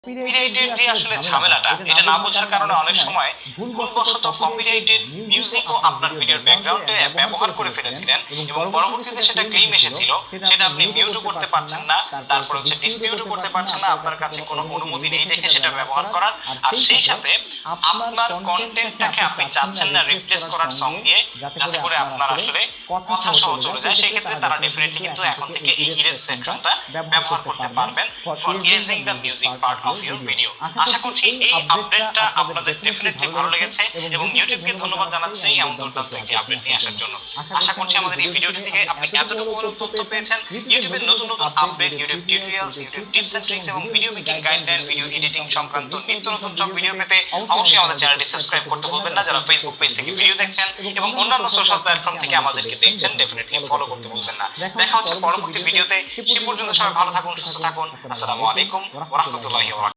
কপিরাইটের যে আসলে ঝামেলাটা এটা না বোঝার কারণে অনেক সময় ভুলবশত কপিরাইটেড মিউজিকও আপনার ভিডিওর ব্যাকগ্রাউন্ডে ব্যবহার করে ফেলেছিলেন এবং পরবর্তীতে সেটা ক্লেম এসেছিল, সেটা আপনি মিউটও করতে পারছেন না, তারপর হচ্ছে ডিসপিউটও করতে পারছেন না, আপনার কাছে কোনো অনুমতি নেই দেখে সেটা ব্যবহার করার। আর সেই সাথে আপনার কন্টেন্টটাকে আপনি চাচ্ছেন না রিপ্লেস করার সং দিয়ে, যাতে করে আপনার আসলে কথা সহ চলে যায়। সেই ক্ষেত্রে তারা ডেফিনেটলি কিন্তু এখন থেকে এই ইরেজ সেকশনটা ব্যবহার করতে পারবেন for erasing the music part of your video. আশা করছি এই আপডেটটা আপনাদের ডেফিনেটলি ভালো লেগেছে এবং ইউটিউবকে ধন্যবাদ জানাচ্ছি এমন দুর্দান্ত একটি আপডেট নিয়ে আসার জন্য। আশা করছি আমাদের এই ভিডিওটি থেকে আপনি এতটুকু তথ্য পেয়েছেন ইউটিউবের নতুন নতুন update, YouTube tutorials, YouTube tips and tricks এবং video making guideline, video editing সংক্রান্ত নিত্য নতুন সব ভিডিও পেতে অবশ্যই আমাদের চ্যানেলটি সাবস্ক্রাইব করতে ভুলবেন না। যারা ফেসবুক পেজ থেকে ভিডিও দেখছেন এবং অন্যান্য সোশ্যাল প্ল্যাটফর্ম থেকে আমাদেরকে দেখছেন ডেফিনেটলি ফলো করতে ভুলবেন না। দেখা হচ্ছে পরবর্তী ভিডিওতে। সে পর্যন্ত সবাই ভালো থাকুন, সুস্থ থাকুন। আসসালামু আলাইকুম ওয়া রাহমাতুল্লাহি ওয়া